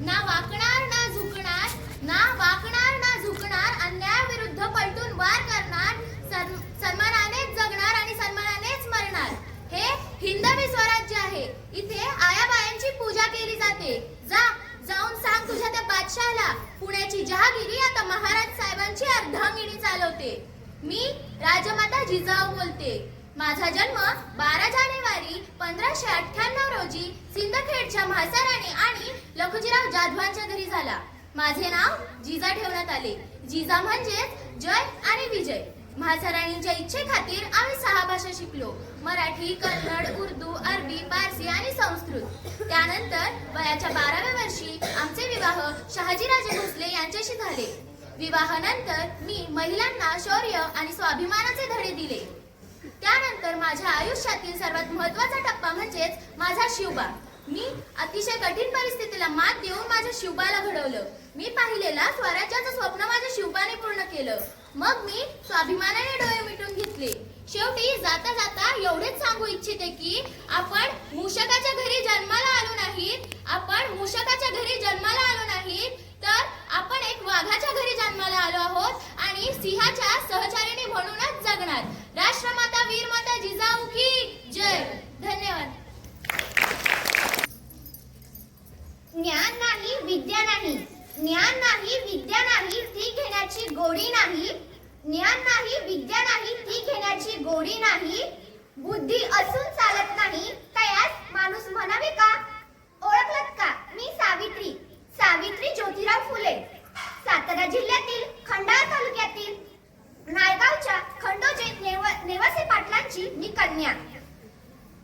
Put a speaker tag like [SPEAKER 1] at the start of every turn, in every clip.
[SPEAKER 1] ना वाकणार ना झुकणार, ना वाकणार ना झुकणार, अन्यायाविरुद्ध पलटून वार करणार, सन्मानानेच जगणार आणि सन्मानानेच मरणार. हे हिंदवी स्वराज्य आहे. इथे आयाबायांची पूजा केली जाते. जाऊन सांग तुझ्या त्या बादशाहला, पुण्याची जहागिरी आता महाराज साहेबांची अर्धांगिनी चालवते. मी राजमाता जिजाऊ बोलते. माझा जन्म 12 जानेवारी 1598 रोजी सिंदखेडच्या म्हासाराणी आणि लखुजीराव जाधवांच्या घरी झाला. माझे नाव जिजा ठेवण्यात आले. जिजा म्हणजेच जय आणि विजय. म्हासाराणींच्या इच्छेखातीर आम्ही 6 भाषा शिकलो. मराठी, कन्नड, उर्दू, अरबी, पारसी आणि संस्कृत. त्यानंतर वयाच्या 12व्या वर्षी आमचे विवाह शहाजीराजे भोसले यांच्याशी झाले. विवाहानंतर मी महिलांना शौर्य आणि स्वाभिमानाचे धडे दिले. त्यानंतर माझ्या आयुष्यातील सर्वात महत्त्वाचा टप्पा म्हणजेच माझा शिवबा. मी अतिशय कठीण परिस्थितीला मात देऊन माझ्या शिवबाला घडवलं. मी पाहिलेला स्वराज्याचं स्वप्न माझ्या शिवबाने पूर्ण केलं. मग मी स्वाभिमानाने डोळे मिटून घेतले. शेवटी जाता जाता एवढेच सांगू इच्छिते की आपण मूषकाच्या घरी जन्माला आलो नाहीत, तर आपण एक वाघाच्या घरी जन्माला आलो आहोत आणि सिंहाच्या सहचारिणी म्हणूनच जगणार. राष्ट्रमाता वीरमाता जिजाऊ की जय. धन्यवाद.
[SPEAKER 2] ज्ञान नाही विद्या नाही, ज्ञान नाही विद्या नाही, ती घेण्याची गोडी नाही. ज्ञान नाही विद्या नाही, ती घेण्याची गोडी नाही. बुद्धी असून चालत नाही, तयास माणूस म्हणावे का? ओळखलत का? मी सावित्री, सावित्री ज्योतिराव फुले. सातारा जिल्ह्यातील खंडाळा तालुक्यातील नायगावच्या खंडोजे नेवासे पाटलांची मी कन्या.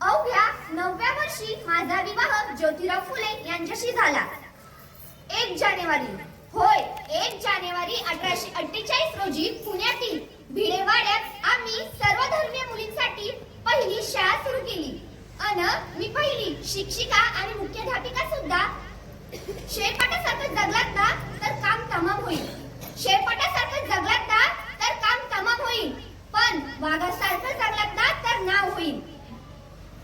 [SPEAKER 2] अवघ्या 9व्या वर्षी माझा विवाह ज्योतिराव फुले यांच्याशी झाला. 1 जानेवारी, होय 1 जानेवारी 1848 रोजी पुण्यातील भिडेवाड्यात आम्ही सर्वधर्मीय मुलींसाठी पहिली शाळा सुरू केली. मी पहिली शिक्षिका आणि मुख्याध्यापिका सुद्धा. शेळपाटासारखं जगलात ना तर काम तमाम होईल. शेळपाटासारखं जगलात ना तर काम तमाम होईल, पण वाघासारखं जगलात ना तर नाव होईल.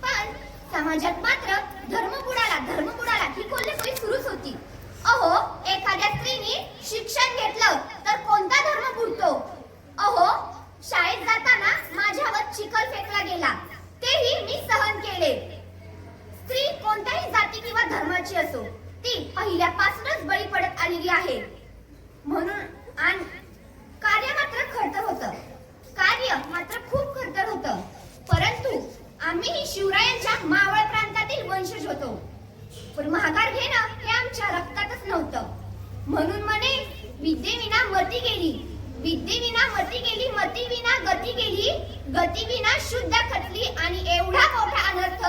[SPEAKER 2] पण समाजात मात्र धर्म बुडाला ही कोल्हेकोई सुरूच होती. अहो, एखाद्या स्त्रीने शिक्षण घेतलं तर कोणता धर्म बुडतो? अहो, शाळेत जाताना माझ्यावर चिखल फेकला गेला, तेही मी सहन केले. स्त्री कोणत्याही जाती किंवा धर्माची असो, ती पहिल्यापासूनच बळी पडत आलेली आहे. म्हणून कार्य मात्र खूप खडतर होतं. परंतु आम्ही शिवरायांच्या मावळ प्रांतातील वंशज होतो. पण महागार घेणं हे आमच्या रक्तातच नव्हतं. म्हणून म्हणे, विद्येविना मती गेली, विद्येविना मती गेली, मतीविना गती गेली, गतीविना शुद्ध खचली आणि एवढा मोठा अनर्थ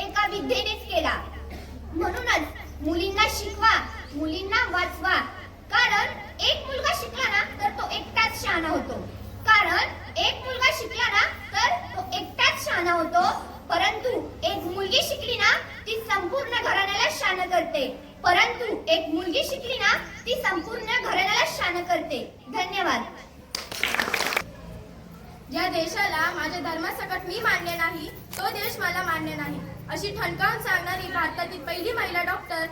[SPEAKER 2] एका विद्येनेच केला. म्हणूनच मुलींना शिकवा, मुलींना वाचवा. कारण एक मुलगा शिकला ना तर तो एकटाच शहाणा होतो. परंतु एक मुलगी शिकली ना ती संपूर्ण घराण्याला शान करते. शान करते. धन्यवाद.
[SPEAKER 1] ज्या देशाला माझ्या धर्मासकट मी मानले नाही, तो देश मला मान्य नाही, अशी ठणकावून सांगणारी भारतातील पहिली महिला डॉक्टर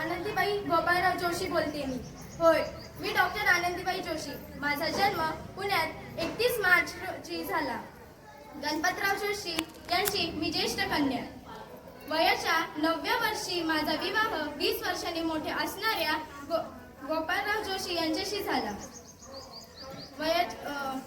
[SPEAKER 1] आनंदीबाई गोपाळराव जोशी बोलते मी. होय, मी डॉक्टर आनंदीबाई जोशी. माझा जन्म पुण्यात 31 मार्च रोजी झाला. गणपतराव जोशी यांची मी ज्येष्ठ कन्या. वयाच्या 9व्या वर्षी माझा विवाह 20 वर्षांनी मोठे असणाऱ्या गोपाळराव जोशी यांच्याशी झाला.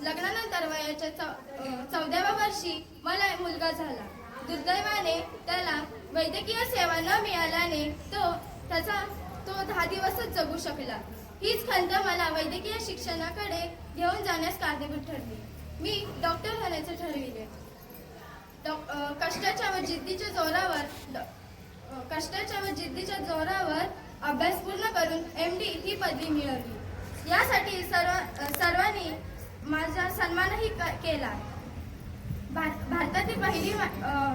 [SPEAKER 1] लग्नानंतर वयाच्या 14व्या वर्षी मला मुलगा झाला. दुर्दैवाने त्याला वैद्यकीय सेवा न मिळाल्याने तो 10 दिवसच जगू शकला. हीच खंत मला वैद्यकीय शिक्षणाकडे घेऊन जाण्यास कारणीभूत ठरली. मी डॉक्टर होण्याचे ठरविले. कष्टाच्या व जिद्दीच्या जोरावर अभ्यास पूर्ण करून MD ही पदवी मिळवली. यासाठी सर्वांनी माझा सन्मानही केला. भारतातील पहिली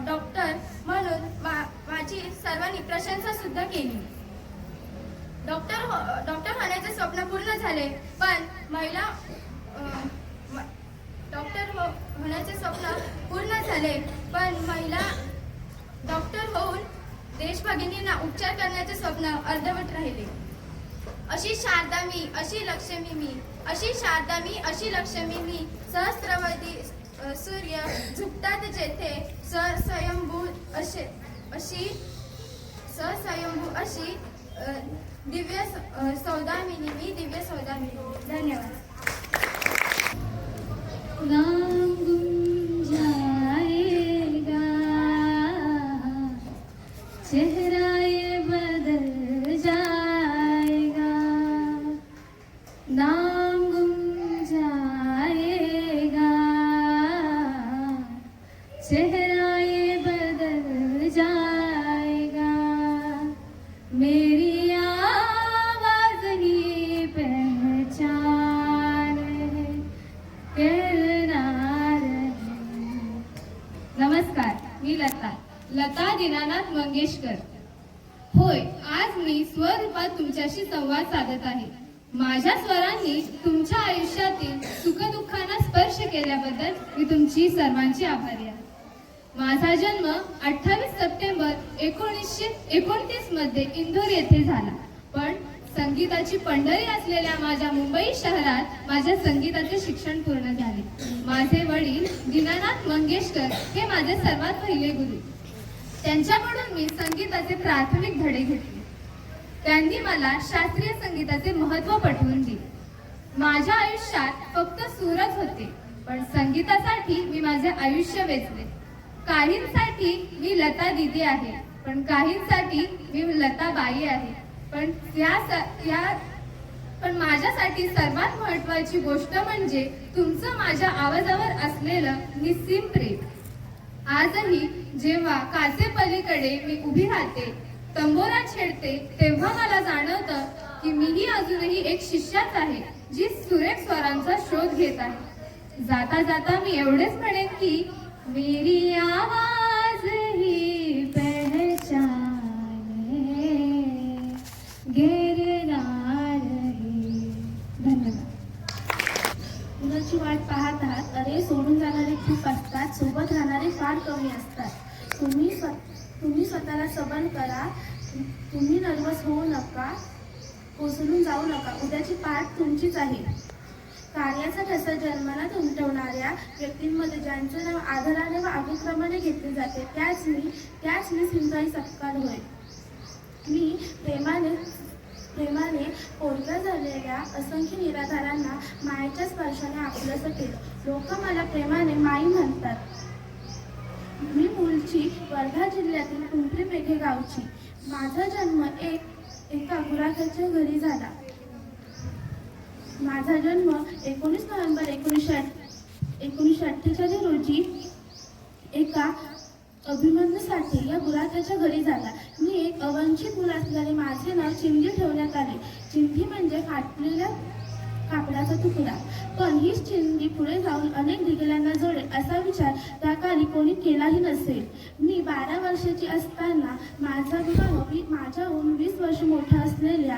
[SPEAKER 1] डॉक्टर म्हणून माझी सर्वांनी प्रशंसा सुद्धा केली. डॉक्टर होण्याचे स्वप्न पूर्ण झाले, पण महिला डॉक्टर होऊन देश भगिनींना उपचार करण्याचे स्वप्न अर्धवट राहिले. अशी शारदा मी, अशी लक्ष्मी मी, अशी शारदा मी, अशी लक्ष्मी मी, सहस्त्रवती सूर्य झुकतात जेथे, स्वयंभू अशी सस्वयंभू अशी दिव्य सौदामिनी मी, दिव्य सौदामिनी. धन्यवाद.
[SPEAKER 3] नाम गुम जाएगा, चेहरा ये बदल जाएगा. नाम गुम जाएगा, चेहरा ये बदल जाएगा. मेरी आवाज ही पहचान है, करणार है. नमस्कार, मी लता दीनानाथ मंगेशकर. होय, आज मी स्वरूपात तुमच्याशी संवाद साधत आहे. माझ्या स्वरांनी तुमच्या आयुष्यातील सुखदुःखांना स्पर्श केल्याबद्दल मी तुमची सर्वांची आभारी आहे. माझा जन्म 28 सप्टेंबर 1929 मध्ये इंदोर येथे झाला. पण संगीताची पंढरी असलेल्या माझ्या मुंबई शहरात माझ्या संगीताचे शिक्षण पूर्ण झाले. माझे वडील दीनानाथ मंगेशकर हे माझे सर्वात पहिले गुरु. त्यांच्याकडून मी संगीताचे प्राथमिक धडे घेतले. त्यांनी मला शास्त्रीय संगीताचे महत्त्व पटवून दिले. माझ्या आयुष्यात फक्त सूरच होते, पण संगीतासाठी मी माझे आयुष्य वेचले. काहींसाठी मी लता दीदी आहे, पण काहींसाठी मी लता बाई आहे. पण माझ्यासाठी सर्वात महत्त्वाची गोष्ट म्हणजे तुमचं माझ्या आवाजावर असलेलं निस्सीम प्रेम. आजही जेव्हा काचे पलीकडे मी उभी राहते, तंबोरा छेडते, तेव्हा मला जाणवतं की मीही अजूनही एक शिष्याच आहे, जी सुरेख स्वरांचा शोध घेत आहे. जाता जाता मी एवढेच म्हणेन की मेरी आवाज ही पहचान है, गिरनार है. धन्यवाद.
[SPEAKER 4] मुलाची वाट पाहत आहात. अरे, सोडून जाणारे खूप असतात, सोबत राहणारे फार कमी असतात. तुम्ही स्वतःला सबल करा. तुम्ही नर्वस होऊ नका, कोसळून जाऊ नका. उद्याची पाठ तुमचीच आहे. कार्याचा ठसा जन्मनात उमटवणाऱ्या व्यक्तींमध्ये ज्यांचे नाव आदराने व आगीप्रमाणे घेतले जाते, त्याच मी सिंगाई सपकाळ होय. मी प्रेमाने पोरक्या झालेल्या असंख्य निराधारांना मायेच्या स्पर्शाने आपलंसं केलं. लोक मला प्रेमाने माई म्हणतात. मी मूळची वर्धा जिल्ह्यातील पिंपरी पेठे गावची. माझा जन्म एका गुराख्याच्या घरी झाला. माझा जन्म 19 नोव्हेंबर 1948 रोजी एका अभिमन्यू साठे या गुराख्याच्या घरी झाला. मी एक अवंचित मुल असल्याने माझे नाव चिंधी ठेवण्यात आले. चिंधी म्हणजे फाटलेल्या कापडाचा तुकडा. पण हीच चिंधी पुढे जाऊन अनेक दिगलांना जोडेल असा विचार त्या काळी कोणी केलाही नसेल. मी 12 वर्षाची असताना माझा विवाह माझ्याहून 20 वर्ष मोठा असलेल्या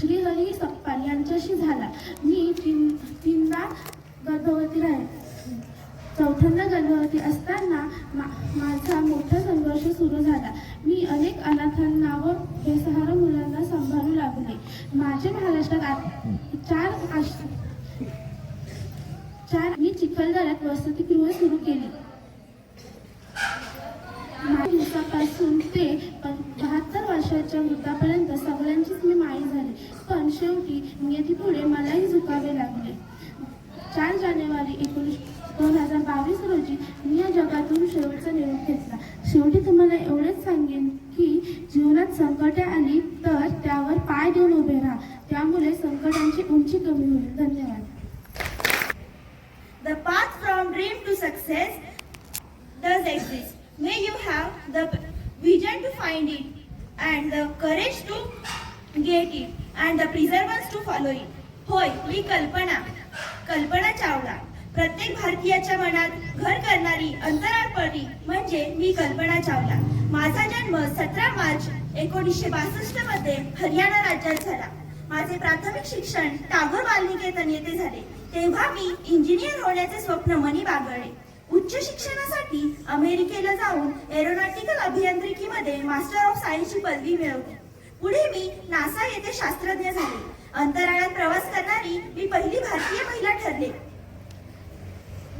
[SPEAKER 4] श्रीहरी सपकाळ यांच्याशी झाला. मी तीनदा गर्भवती राहिले. चौथ्यांदा गर्भवती असताना माझा मोठा संघर्ष सुरू झाला. मी अनेक अनाथांना व बेसहारा मुलांना सांभाळू लागले. माझे महाराष्ट्रात मी चिखलदऱ्यात वसतिगृह सुरू केली. दिवसापासून ते 72 वर्षाच्या वृद्धापर्यंत सगळ्यांचीच मी माई झाली. पण शेवटी नियतीपुढे मलाही झुकावे लागले. 4 जानेवारी 2022 रोजी मी या जगातून शेवटचा निरोप घेतला. शेवटी तुम्हाला एवढेच सांगेन की जीवनात संकटे आली तर त्यावर पाय देऊन उभे राहा. त्यामुळे संकटांची उंची कमी होईल. धन्यवाद.
[SPEAKER 5] The path from dream to success does exist. May you have the vision to find it and the courage to get it and the perseverance to follow it. होय, मी कल्पना चावला. प्रत्येक भारतीयाच्या मनात घर करणारी अंतराळपरी म्हणजे मी कल्पना चावला. माझा जन्म 17 मार्च 1962 मध्ये हरियाणा राज्यात झाला. माझे प्राथमिक शिक्षण टागोर बालनिकेतन येथे झाले. तेव्हा मी इंजिनियर होण्याचे स्वप्न मनी बागळले. उच्च शिक्षणासाठी अमेरिकेला जाऊन एरोनॉटिकल अभियांत्रिकीमध्ये मास्टर ऑफ सायन्सची पदवी मिळवली. पुढे मी नासा येथे शास्त्रज्ञ झाले. अंतराळात प्रवास करणारी मी पहिली भारतीय महिला ठरले.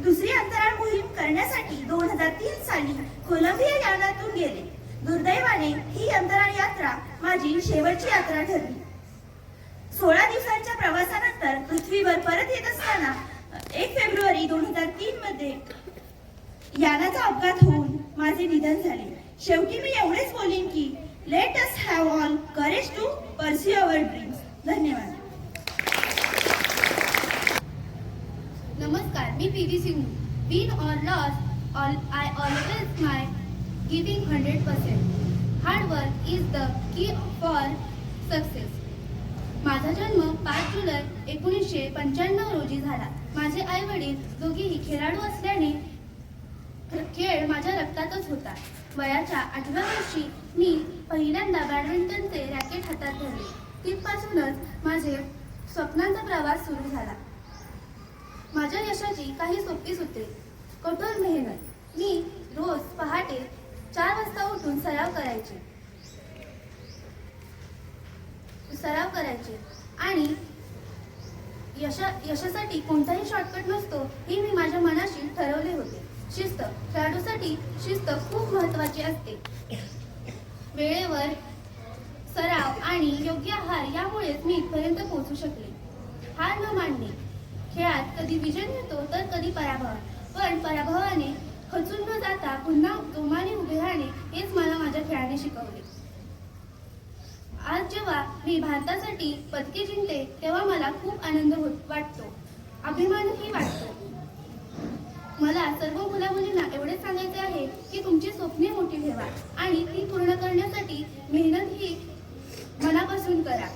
[SPEAKER 5] दुसरी अंतराळ मोहीम करण्यासाठी 2003 साली कोलंबिया यानातून गेले. दुर्दैवाने ही अंतराळ यात्रा माझी शेवटची यात्रा ठरली. 16 दिवसांच्या प्रवासानंतर पृथ्वीवर परत येत असताना 1 फेब्रुवारी 2003 मध्ये यानाचा अपघात होऊन माझे निधन झाले. शेवटी मी एवढेच बोलीन की let us have all courage to pursue our dreams. धन्यवाद.
[SPEAKER 3] नमस्कार, मी P V. Sindhu. Win or loss I always my giving 100%. Hard work is the key for success. माझा जन्म 5 जुलै 1995 रोजी झाला. माझे आई वडील दोघेही खेळाडू असल्याने खेळ माझ्या रक्तातच होता. वयाच्या 8व्या वर्षी मी पहिल्यांदा बॅडमिंटनचे रॅकेट हातात धरले. तिथपासूनच माझे स्वप्नांचा प्रवास सुरू झाला. माझ्या यशाची काही सोपी सूत्रे. कठोर मेहनत. मी रोज पहाटे 4 वाजता उठून सराव करायचे आणि यशासाठी कोणताही शॉर्टकट नसतो हे मी माझ्या मनाशी ठरवले होते. शिस्त. खेळाडूसाठी शिस्त खूप महत्त्वाची असते. वेळेवर सराव आणि योग्य आहार यामुळेच मी इथपर्यंत पोहोचू शकले. हार न मानणे. खेळात कधी विजय मिळतो तर कधी पराभव, पण पराभवाने खचून न जाता पुन्हा जोमाने उभे राहणे हेच मला माझ्या खेळाने शिकवले. आज जेव्हा मी भारतासाठी पदके जिंकले तेव्हा मला खूप आनंद वाटतो, अभिमानही वाटतो. मला सर्व मुला-मुलींना एवढेच सांगायचे आहे की तुमची स्वप्ने मोठी ठेवा आणि ती पूर्ण करण्यासाठी मेहनत ही मनापासून करा.